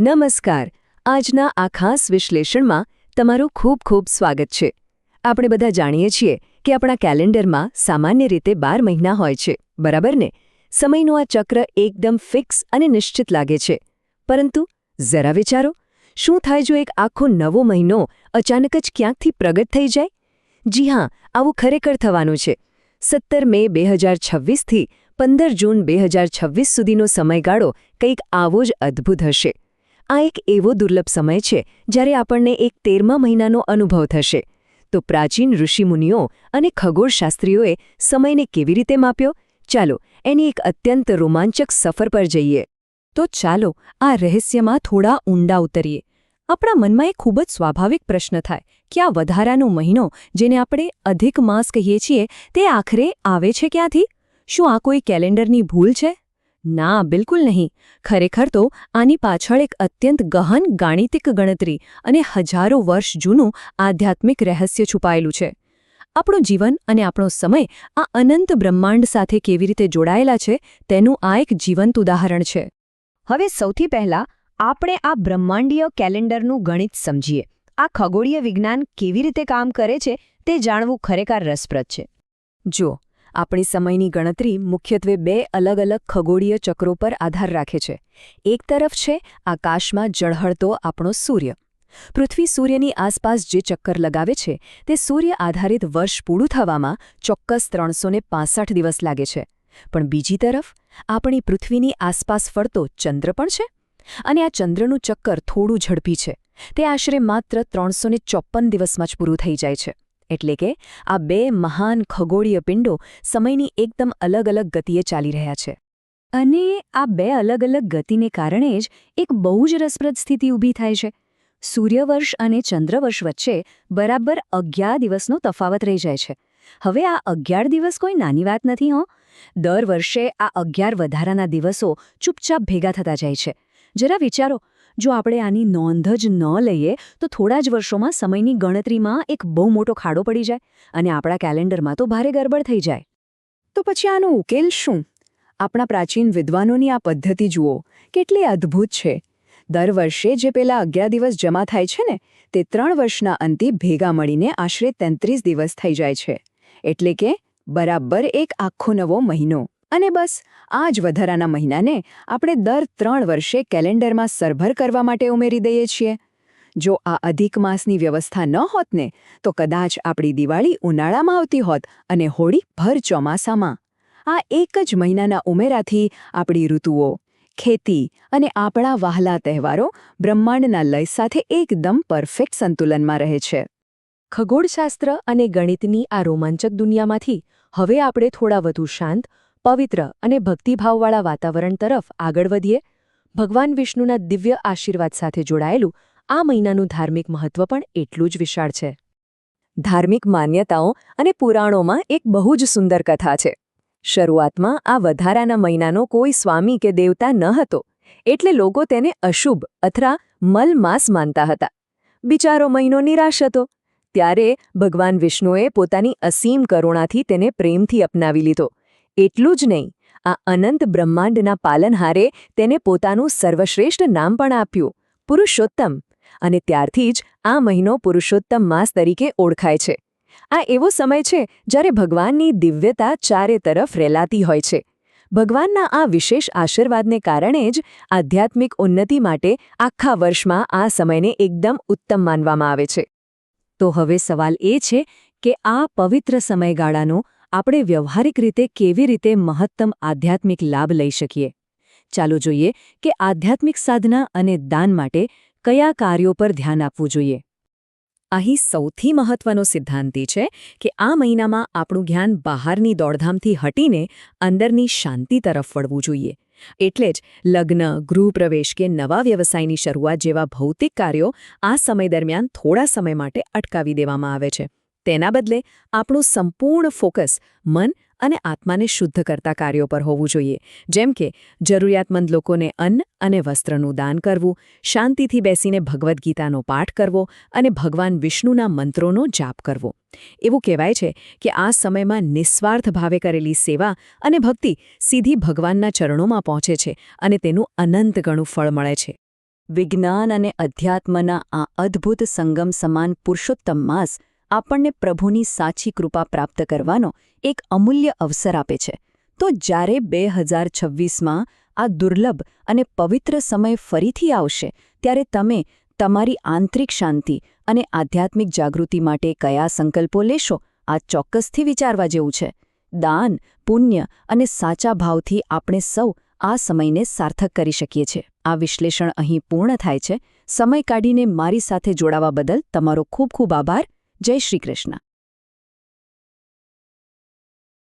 નમસ્કાર. આજના આ ખાસ વિશ્લેષણમાં તમારું ખૂબ ખૂબ સ્વાગત છે. આપણે બધા જાણીએ છીએ કે આપણા કેલેન્ડરમાં સામાન્ય રીતે 12 મહિના હોય છે, બરાબર ને? સમયનું આ ચક્ર એકદમ ફિક્સ અને નિશ્ચિત લાગે છે. પરંતુ જરા વિચારો, શું થાય જો એક આખો નવો મહિનો અચાનક જ ક્યાંકથી પ્રગટ થઈ જાય? જી હા, આવું ખરેખર થવાનું છે. 17 મે 2026 થી 15 જૂન 2026 સુધીનો સમયગાળો કંઈક આવો જ અદ્ભુત હશે. આ એક એવો દુર્લભ સમય છે જ્યારે આપણને એક 13મા મહિનાનો અનુભવ થશે. તો પ્રાચીન ઋષિમુનિઓ અને ખગોળશાસ્ત્રીઓએ સમયને કેવી રીતે માપ્યો? ચાલો એની એક અત્યંત રોમાંચક સફર પર જઈએ. તો ચાલો આ રહસ્યમાં થોડા ઊંડા ઉતરીએ. આપણા મનમાં એક ખૂબ જ સ્વાભાવિક પ્રશ્ન થાય કે આ વધારાનો મહિનો, જેને આપણે અધિક માસ કહીએ છીએ, તે આખરે આવે છે ક્યાંથી? શું આ કોઈ કેલેન્ડરની ભૂલ છે? ના, બિલકુલ નહીં. ખરેખર તો આની પાછળ એક અત્યંત ગહન ગાણિતિક ગણતરી અને હજારો વર્ષ જૂનું આધ્યાત્મિક રહસ્ય છુપાયેલું છે. આપણું જીવન અને આપણો સમય આ અનંત બ્રહ્માંડ સાથે કેવી રીતે જોડાયેલા છે તેનું આ એક જીવંત ઉદાહરણ છે. હવે સૌથી પહેલાં આપણે આ બ્રહ્માંડીય કેલેન્ડરનું ગણિત સમજીએ. આ ખગોળીય વિજ્ઞાન કેવી રીતે કામ કરે છે તે જાણવું ખરેખર રસપ્રદ છે. જુઓ, આપણી સમયની ગણતરી મુખ્યત્વે 2 અલગ અલગ ખગોળીય ચક્રો પર આધાર રાખે છે. એક તરફ છે આકાશમાં ઝળહળતો આપણો સૂર્ય. પૃથ્વી સૂર્યની આસપાસ જે ચક્કર લગાવે છે તે સૂર્ય આધારિત વર્ષ પૂરું થવામાં ચોક્કસ 365 દિવસ લાગે છે. પણ બીજી તરફ આપણી પૃથ્વીની આસપાસ ફરતો ચંદ્ર પણ છે. અને આ ચંદ્રનું ચક્કર થોડું ઝડપી છે. તે આશરે માત્ર 354 દિવસમાં જ પૂરું થઈ જાય છે. એટલે કે આ 2 મહાન ખગોળીય પિંડો સમયની એકદમ અલગ અલગ ગતિએ ચાલી રહ્યા છે. અને આ 2 અલગ અલગ ગતિને કારણે જ એક બહુ જ રસપ્રદ સ્થિતિ ઊભી થાય છે. સૂર્યવર્ષ અને ચંદ્રવર્ષ વચ્ચે બરાબર 11 દિવસનો તફાવત રહી જાય છે. હવે આ 11 દિવસ કોઈ નાની વાત નથી હો. દર વર્ષે આ 11 વધારાના દિવસો ચૂપચાપ ભેગા થતા જાય છે. જરા વિચારો, જો આપણે આની નોંધ જ ન લઈએ તો થોડા જ વર્ષોમાં સમયની ગણતરીમાં એક બહુ મોટો ખાડો પડી જાય અને આપણા કેલેન્ડરમાં તો ભારે ગરબડ થઈ જાય. તો પછી આનો ઉકેલ શું? આપણા પ્રાચીન વિદ્વાનોની આ પદ્ધતિ જુઓ, કેટલી અદ્ભુત છે. દર વર્ષે જે પેલા 11 દિવસ જમા થાય છે ને, તે 3 વર્ષના અંતે ભેગા મળીને આશરે 33 દિવસ થઈ જાય છે. એટલે કે બરાબર એક આખો નવો મહિનો. અને બસ આ જ વધારાના મહિનાને આપણે દર 3 વર્ષે કેલેન્ડરમાં સરભર કરવા માટે ઉમેરી દઈએ છીએ. જો આ અધિક માસની વ્યવસ્થા ન હોત ને, તો કદાચ આપણી દિવાળી ઉનાળામાં આવતી હોત અને હોળી ભર ચોમાસામાં. આ એક જ મહિનાના ઉમેરાથી આપણી ઋતુઓ, ખેતી અને આપણા વહાલા તહેવારો બ્રહ્માંડના લય સાથે એકદમ પરફેક્ટ સંતુલનમાં રહે છે. ખગોળશાસ્ત્ર અને ગણિતની આ રોમાંચક દુનિયામાંથી હવે આપણે થોડા વધુ શાંત, પવિત્ર અને ભક્તિભાવવાળા વાતાવરણ તરફ આગળ વધીએ. ભગવાન વિષ્ણુના દિવ્ય આશીર્વાદ સાથે જોડાયેલું આ મહિનાનું ધાર્મિક મહત્વ પણ એટલું જ વિશાળ છે. ધાર્મિક માન્યતાઓ અને પુરાણોમાં એક બહુ જ સુંદર કથા છે. શરૂઆતમાં આ વધારાના મહિનાનો કોઈ સ્વામી કે દેવતા ન હતો, એટલે લોકો તેને અશુભ અથવા મલ માસ માનતા હતા. બિચારો મહિનો નિરાશ હતો. ત્યારે ભગવાન વિષ્ણુએ પોતાની અસીમ કરુણાથી તેને પ્રેમથી અપનાવી લીધો. એટલું જ નહીં, આ અનંત બ્રહ્માંડના પાલનહારે તેને પોતાનું સર્વશ્રેષ્ઠ નામ પણ આપ્યું, પુરુષોત્તમ. અને ત્યારથી જ આ મહિનો પુરુષોત્તમ માસ તરીકે ઓળખાય છે. આ એવો સમય છે જ્યારે ભગવાનની દિવ્યતા ચારે તરફ રેલાતી હોય છે. ભગવાનના આ વિશેષ આશીર્વાદને કારણે જ આધ્યાત્મિક ઉન્નતિ માટે આખા વર્ષમાં આ સમયને એકદમ ઉત્તમ માનવામાં આવે છે. તો હવે સવાલ એ છે કે આ પવિત્ર સમયગાળાનો આપણે વ્યવહારિક રીતે કેવી રીતે મહત્તમ આધ્યાત્મિક લાભ લઈ શકીએ. ચાલો જોઈએ કે આધ્યાત્મિક સાધના અને દાન માટે કયા કાર્યો પર ધ્યાન આપવું જોઈએ. અહીં સૌથી મહત્વનો સિદ્ધાંત છે કે આ મહિનામાં આપણું ધ્યાન બહારની દોડધામથી હટીને અંદરની શાંતિ તરફ વળવું જોઈએ. એટલે જ લગ્ન, ગૃહપ્રવેશ કે નવા વ્યવસાયની શરૂઆત જેવા ભૌતિક કાર્યો આ સમય દરમિયાન થોડા સમય માટે અટકાવી દેવામાં આવે છે. તેના બદલે આપણું સંપૂર્ણ ફોકસ મન અને આત્માને શુદ્ધ કરતા કાર્યો પર હોવું જોઈએ. જેમ કે જરૂરિયાતમંદ લોકોને અન્ન અને વસ્ત્રનું દાન કરવું, શાંતિથી બેસીને ભગવદ્ ગીતાનો પાઠ કરવો અને ભગવાન વિષ્ણુના મંત્રોનો જાપ કરવો. એવું કહેવાય છે કે આ સમયમાં નિસ્વાર્થ ભાવે કરેલી સેવા અને ભક્તિ સીધી ભગવાનના ચરણોમાં પહોંચે છે અને તેનું અનંત ગણું ફળ મળે છે. વિજ્ઞાન અને અધ્યાત્મના આ અદ્ભુત સંગમ સમાન પુરુષોત્તમ માસ આપણને પ્રભુની સાચી કૃપા પ્રાપ્ત કરવાનો એક અમૂલ્ય અવસર આપે છે. તો જ્યારે 2026માં આ દુર્લભ અને પવિત્ર સમય ફરીથી આવશે ત્યારે તમે તમારી આંતરિક શાંતિ અને આધ્યાત્મિક જાગૃતિ માટે કયા સંકલ્પો લેશો, આ ચોક્કસથી વિચારવા જેવું છે. દાન, પુણ્ય અને સાચા ભાવથી આપણે સૌ આ સમયને સાર્થક કરી શકીએ છીએ. આ વિશ્લેષણ અહીં પૂર્ણ થાય છે. સમય કાઢીને મારી સાથે જોડાવા બદલ તમારો ખૂબ ખૂબ આભાર. જય શ્રી કૃષ્ણ.